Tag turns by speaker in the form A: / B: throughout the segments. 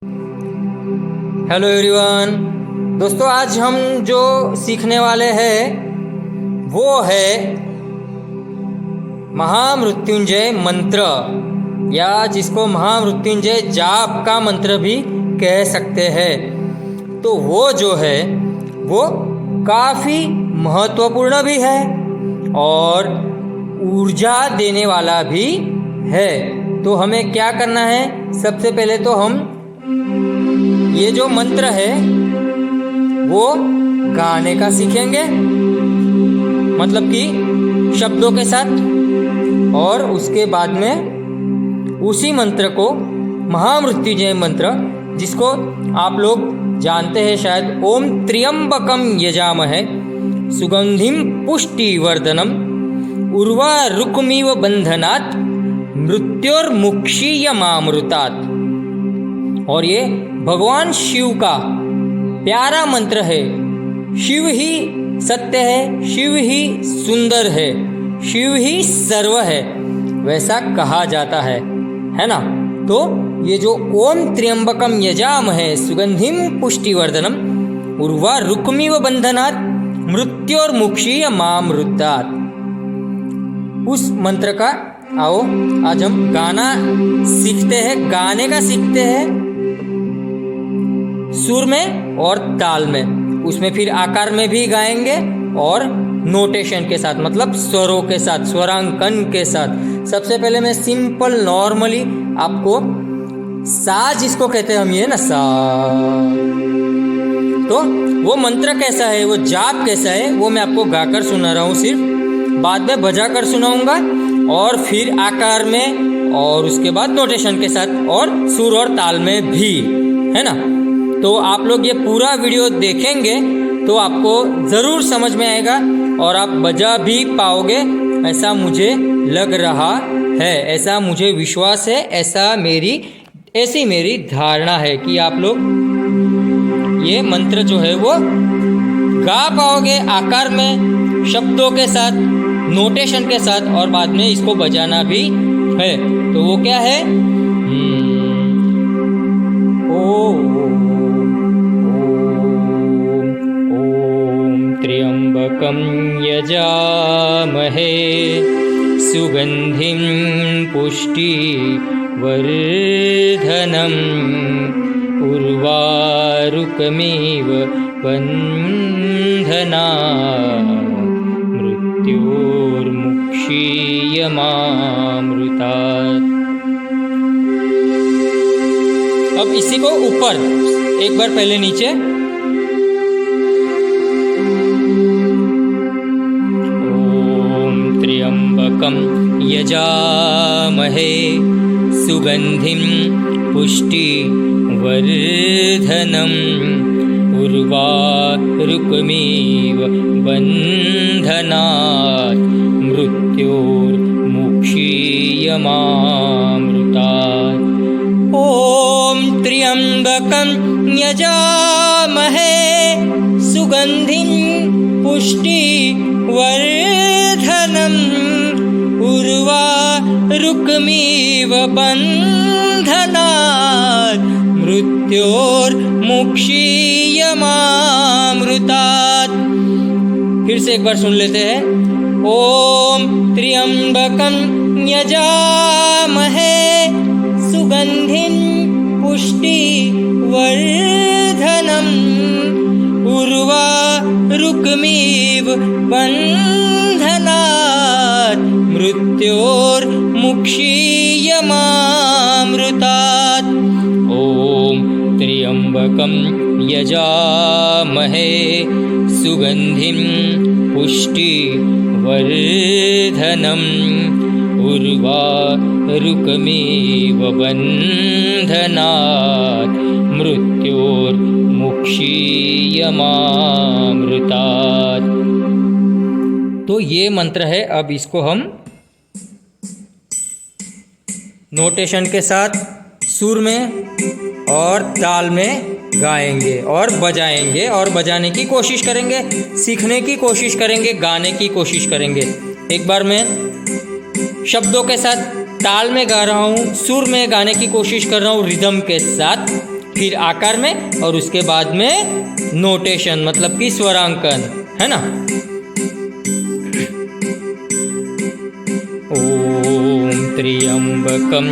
A: Hello everyone. दोस्तों, आज हम जो सीखने वाले हैं वो है महामृत्युंजय मंत्र, या जिसको महामृत्युंजय जाप का मंत्र भी कह सकते हैं। तो वो जो है वो काफ़ी महत्वपूर्ण भी है और ऊर्जा देने वाला भी है। तो हमें क्या करना है, सबसे पहले तो हम ये जो मंत्र है वो गाने का सीखेंगे, मतलब कि शब्दों के साथ, और उसके बाद में उसी मंत्र को महामृत्युंजय मंत्र, जिसको आप लोग जानते हैं शायद, ओम त्र्यंबकम यजामहे सुगंधिम पुष्टिवर्धनम उर्वारुकमिव बंधनात् मृत्योर्मुक्षीयमामृतात्। और ये भगवान शिव का प्यारा मंत्र है। शिव ही सत्य है, शिव ही सुंदर है, शिव ही सर्व है, वैसा कहा जाता है ना। तो ये जो ओम त्र्यंबकम यजामहे सुगंधिम पुष्टिवर्धनम उर्वारुकमिव बंधनात् मृत्योर्मुक्षीयमामृतात्, उस मंत्र का आओ आज हम गाना सीखते हैं, गाने का सीखते हैं, सुर में और ताल में। उसमें फिर आकार में भी गाएंगे और नोटेशन के साथ, मतलब स्वरों के साथ, स्वरांकन के साथ। सबसे पहले मैं सिंपल नॉर्मली आपको सा, जिसको कहते हैं हम ये ना सा, तो वो मंत्र कैसा है, वो जाप कैसा है, वो मैं आपको गाकर सुना रहा हूँ सिर्फ, बाद में बजा कर सुनाऊंगा और फिर आकार में और उसके बाद नोटेशन के साथ और सुर और ताल में भी, है ना। तो आप लोग ये पूरा वीडियो देखेंगे तो आपको ज़रूर समझ में आएगा और आप बजा भी पाओगे, ऐसा मुझे लग रहा है, ऐसा मुझे विश्वास है, ऐसी मेरी धारणा है कि आप लोग ये मंत्र जो है वो गा पाओगे आकार में, शब्दों के साथ, नोटेशन के साथ, और बाद में इसको बजाना भी है। तो वो क्या है, त्र्यंबकं यजामहे सुगंधिं पुष्टिवर्धनम् उर्वारुकमिव बन्धनात् मृत्योर्मुक्षीयमामृतात्। अब इसी को ऊपर एक बार पहले नीचे, त्र्यंबकं यजामहे सुगंधिं पुष्टिवर्धनम् उर्वारुकमिव बन्धनात् मृत्योर्मुक्षीयमामृतात्। ॐ त्र्यंबकं यजामहे सुगंधिं पुष्टिवर्धनम् उर्वारुकमिव बन्धनात् मृत्योर्मुक्षीयमामृतात्। फिर से एक बार सुन लेते हैं। ओम त्र्यंबकं यजामहे सुगंधिं पुष्टिवर्धनम् उर्वारुकमिव बन्धनात् मृत्योर्मुक्षीयमामृतात्। ओम त्र्यंबकं यजामहे सुगंधिं पुष्टिवर्धनम् उर्वारुकमिव बन्धनात् मृत्योर्मुक्षीयमामृतात्। तो ये मंत्र है। अब इसको हम नोटेशन के साथ, सुर में और ताल में गाएंगे और बजाएंगे और बजाने की कोशिश करेंगे, सीखने की कोशिश करेंगे, गाने की कोशिश करेंगे। एक बार मैं शब्दों के साथ ताल में गा रहा हूँ, सुर में गाने की कोशिश कर रहा हूँ रिदम के साथ, फिर आकार में और उसके बाद में नोटेशन मतलब कि स्वरांकन, है ना। ओम त्र्यंबकं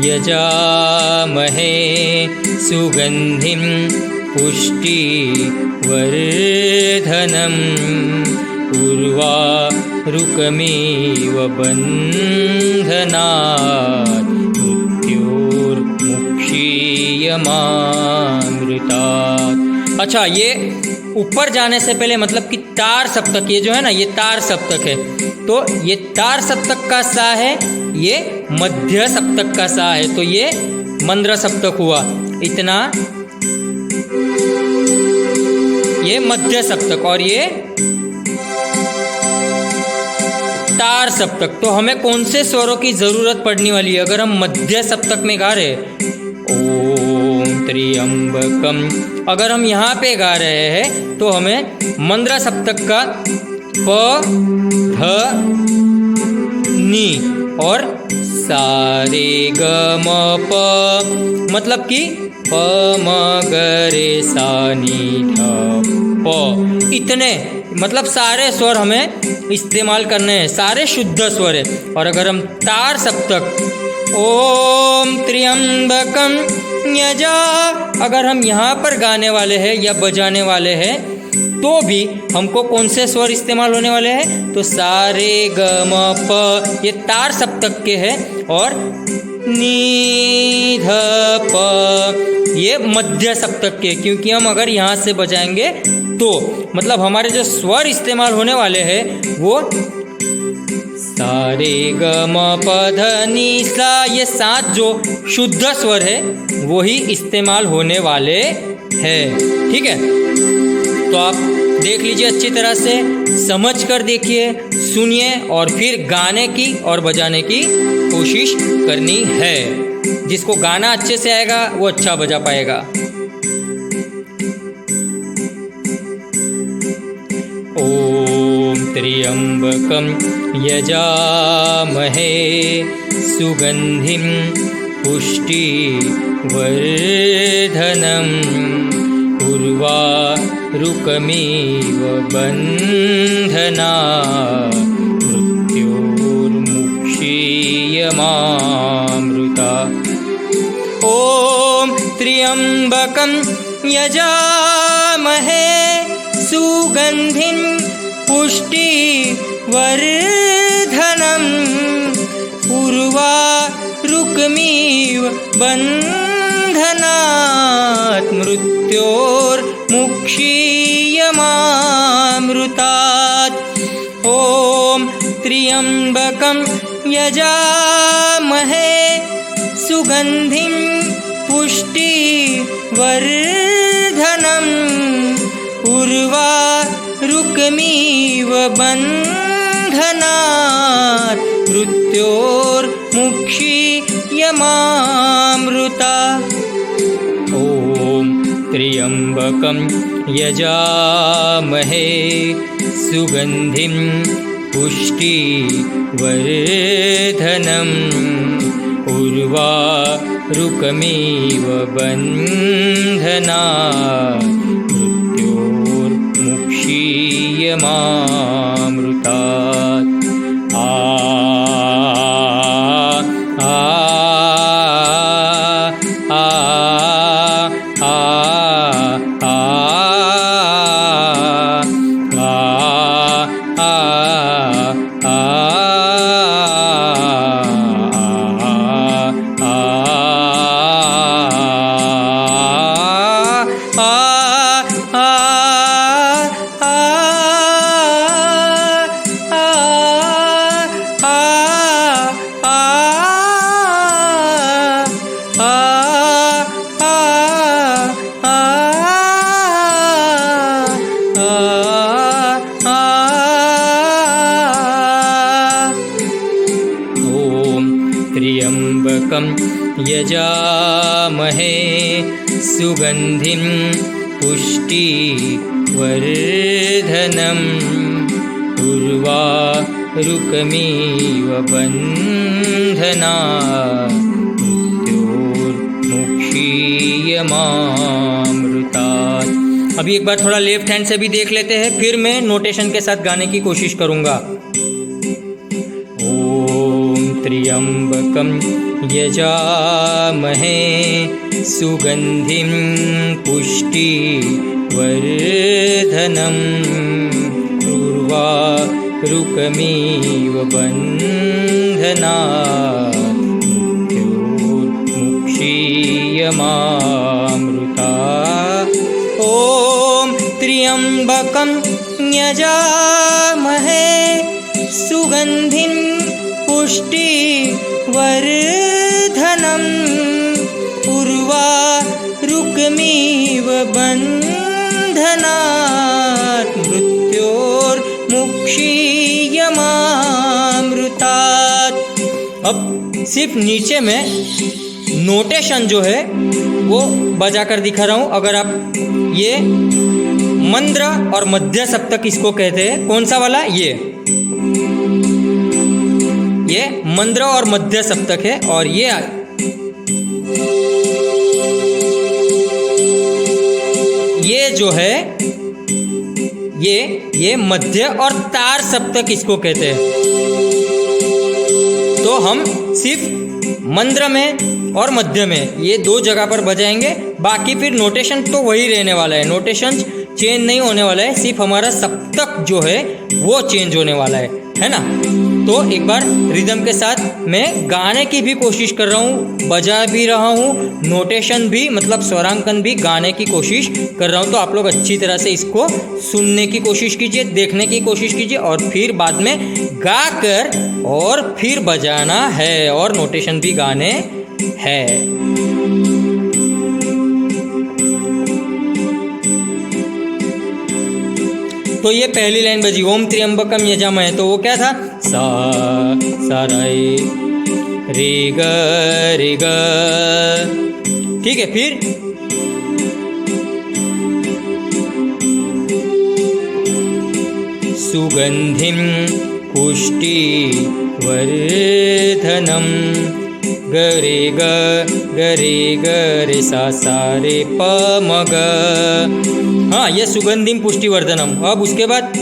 A: यजामहे सुगंधिं पुष्टिवर्धनम् उर्वारुकमिव बन्धनात् मृत्योर्मुक्षीयमामृतात्। अच्छा, ये ऊपर जाने से पहले मतलब कि तार सप्तक, ये जो है ना ये तार सप्तक है, तो ये तार सप्तक का सा है, ये मध्य सप्तक का सा है, तो ये मंद्र सप्तक हुआ इतना, ये मध्य सप्तक और ये तार सप्तक। तो हमें कौन से स्वरों की जरूरत पड़ने वाली है अगर हम मध्य सप्तक में गा रहे हैं? ओम त्र्यंबकम, अगर हम यहाँ पे गा रहे हैं तो हमें मंद्र सप्तक का प ध नी और सा रे ग म प मतलब कि प म ग रे सा नी ध प, इतने मतलब सारे स्वर हमें इस्तेमाल करने हैं, सारे शुद्ध स्वर है। और अगर हम तार सप्तक ओम त्र्यंबकम यजा, अगर हम यहाँ पर गाने वाले हैं या बजाने वाले हैं तो भी हमको कौन से स्वर इस्तेमाल होने वाले हैं? तो सा रे ग म प, ये तार सप्तक के हैं, और नी ध प ये मध्य सप्तक के, क्योंकि हम अगर यहाँ से बजाएंगे तो मतलब हमारे जो स्वर इस्तेमाल होने वाले हैं वो सा रे ग म प ध नी सा, ये 7 जो शुद्ध स्वर है वो ही इस्तेमाल होने वाले हैं। ठीक है, तो आप देख लीजिए अच्छी तरह से, समझ कर देखिए, सुनिए और फिर गाने की और बजाने की कोशिश करनी है। जिसको गाना अच्छे से आएगा वो अच्छा बजा पाएगा। ओम त्र्यंबकं यजामहे सुगंधिं पुष्टिवर्धनम् उर्वारुकमिव बन्धनात् मृत्योर्मुक्षीयमामृतात्। ओम त्र्यंबकं यजामहे सुगंधिं पुष्टिवर्धनम् उर्वारुकमिव बन्धनात् मृत्योर्मुक्षीयमामृतात्। ओम त्र्यंबकं यजामहे सुगंधिं पुष्टिवर्धनम् उर्वारुकमिव बन्धनात् मृत्योर्मुक्षीयमामृतात्। ओम त्र्यंबकं यजामहे सुगंधिं पुष्टिवर्धनम् उर्वारुकमिव बन्धनात् मृत्योर्मुक्षीयमामृतात्। त्र्यंबकं यजामहे सुगंधिं पुष्टिवर्धनम् उर्वारुकमिव बन्धनात् मृत्योर्मुक्षीयमामृतात्। मुक्षीयमामृतात्। अभी एक बार थोड़ा लेफ्ट हैंड से भी देख लेते हैं, फिर मैं नोटेशन के साथ गाने की कोशिश करूँगा। ओम त्र्यंबकं यजामहे सुगंधिं पुष्टिवर्धनम् उर्वारुकमिव बन्धनात् मृत्योर्मुक्षीयमामृतात्। ॐ त्र्यंबकं यजामहे सुगंधिं पुष्टिवर्धनम् उर्वारुकमिव बन्धनात् मृत्योर्मुक्षीयमामृतात्। अब सिर्फ नीचे में नोटेशन जो है वो बजा कर दिखा रहा हूँ। अगर आप ये मंद्र और मध्य सप्तक इसको कहते हैं, कौन सा वाला, ये मंद्र और मध्य सप्तक है, और ये जो है ये मध्य और तार सप्तक इसको कहते हैं। तो हम सिर्फ मंद्र में और मध्य में ये दो जगह पर बजाएंगे, बाकी फिर नोटेशन तो वही रहने वाला है, नोटेशन चेंज नहीं होने वाला है, सिर्फ हमारा सप्तक जो है वो चेंज होने वाला है ना। तो एक बार रिदम के साथ मैं गाने की भी कोशिश कर रहा हूँ, बजा भी रहा हूँ, नोटेशन भी मतलब स्वरांकन भी गाने की कोशिश कर रहा हूँ। तो आप लोग अच्छी तरह से इसको सुनने की कोशिश कीजिए, देखने की कोशिश कीजिए, और फिर बाद में गा कर और फिर बजाना है, और नोटेशन भी गाने हैं। तो ये पहली लाइन बजी, ओम त्र्यंबकम यजामहे, तो वो क्या था, सा रे ग रे ग। ठीक है, फिर सुगंधिं पुष्टिवर्धनम् गरे ग रे सा रे प म ग। हाँ, ये सुगंधिम पुष्टिवर्धनम। अब उसके बाद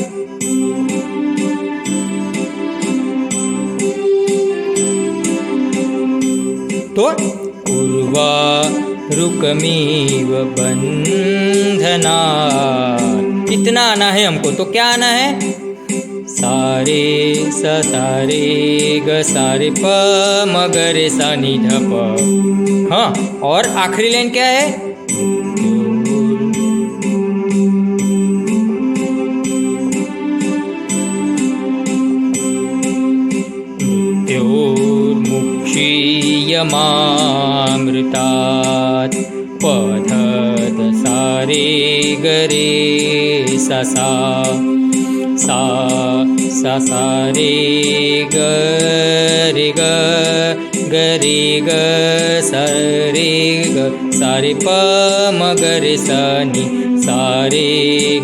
A: तो उर्वारुकमिव बन्धनात्। इतना आना है हमको, तो क्या आना है, सारे सारे ग सारे प म ग रे सा नि ध प। हाँ, और आखिरी लाइन क्या है, मृत्योर्मुक्षीयमामृतात् प ध द सारे ग रे सा सा रे ग रे ग सा रे प म ग रे सा नि सा रे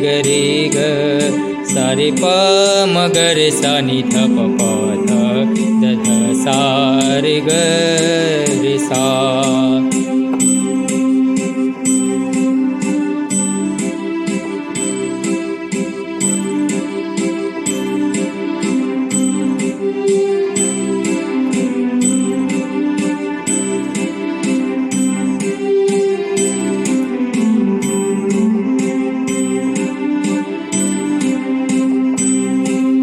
A: ग सा रे प म ग रे सा नि ध प प ध द ध सा रे ग रे सा।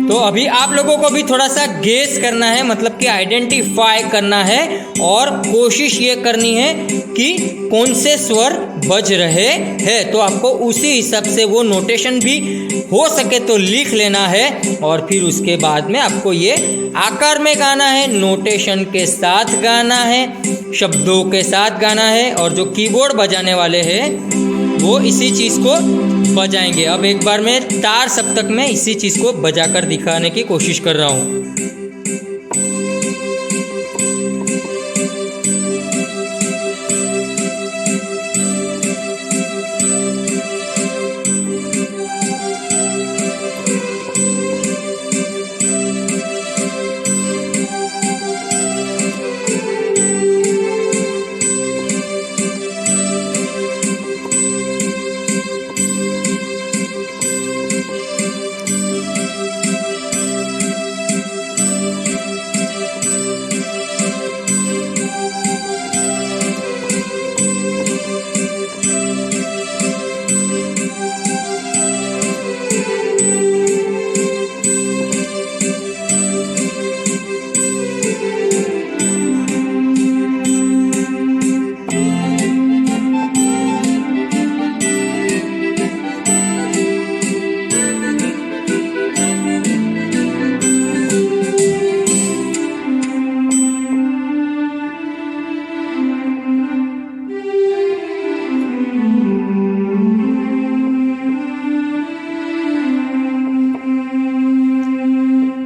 A: तो अभी आप लोगों को भी थोड़ा सा गेस करना है, मतलब कि आइडेंटिफाई करना है, और कोशिश ये करनी है कि कौन से स्वर बज रहे हैं। तो आपको उसी हिसाब से वो नोटेशन भी हो सके तो लिख लेना है, और फिर उसके बाद में आपको ये आकार में गाना है, नोटेशन के साथ गाना है, शब्दों के साथ गाना है, और जो कीबोर्ड बजाने वाले हैं वो इसी चीज़ को बजाएंगे। अब एक बार मैं तार सप्तक में इसी चीज़ को बजाकर दिखाने की कोशिश कर रहा हूँ।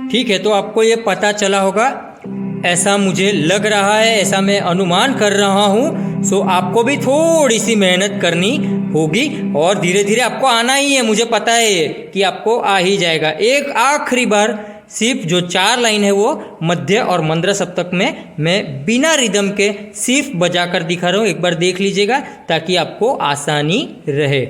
A: ठीक है, तो आपको ये पता चला होगा, ऐसा मुझे लग रहा है, ऐसा मैं अनुमान कर रहा हूँ। सो आपको भी थोड़ी सी मेहनत करनी होगी और धीरे धीरे आपको आना ही है। मुझे पता है कि आपको आ ही जाएगा। एक आखिरी बार सिर्फ जो 4 लाइन है वो मध्य और मंद्र सप्तक में मैं बिना रिदम के सिर्फ बजा कर दिखा रहा हूँ। एक बार देख लीजिएगा ताकि आपको आसानी रहे।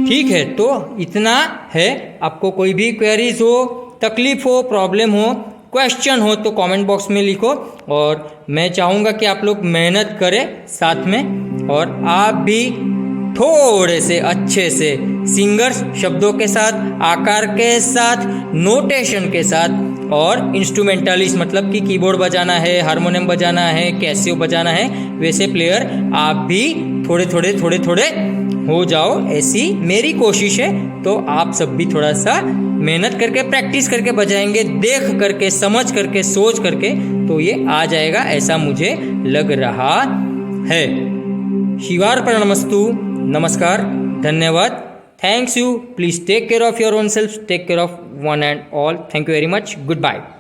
A: ठीक है, तो इतना है। आपको कोई भी क्वेरीज हो, तकलीफ हो, प्रॉब्लम हो, क्वेश्चन हो तो कमेंट बॉक्स में लिखो। और मैं चाहूँगा कि आप लोग मेहनत करें साथ में, और आप भी थोड़े से अच्छे से सिंगर्स शब्दों के साथ, आकार के साथ, नोटेशन के साथ, और इंस्ट्रूमेंटलिस्ट मतलब कि कीबोर्ड बजाना है, हारमोनियम बजाना है, कैसियो बजाना है, वैसे प्लेयर आप भी थोड़े थोड़े हो जाओ, ऐसी मेरी कोशिश है। तो आप सब भी थोड़ा सा मेहनत करके, प्रैक्टिस करके बजाएंगे, देख करके, समझ करके, सोच करके, तो ये आ जाएगा, ऐसा मुझे लग रहा है। शिवार्पणमस्तु। नमस्कार, धन्यवाद, thanks you. Please take care of your own self, take care of one and all. Thank you very much. Good bye.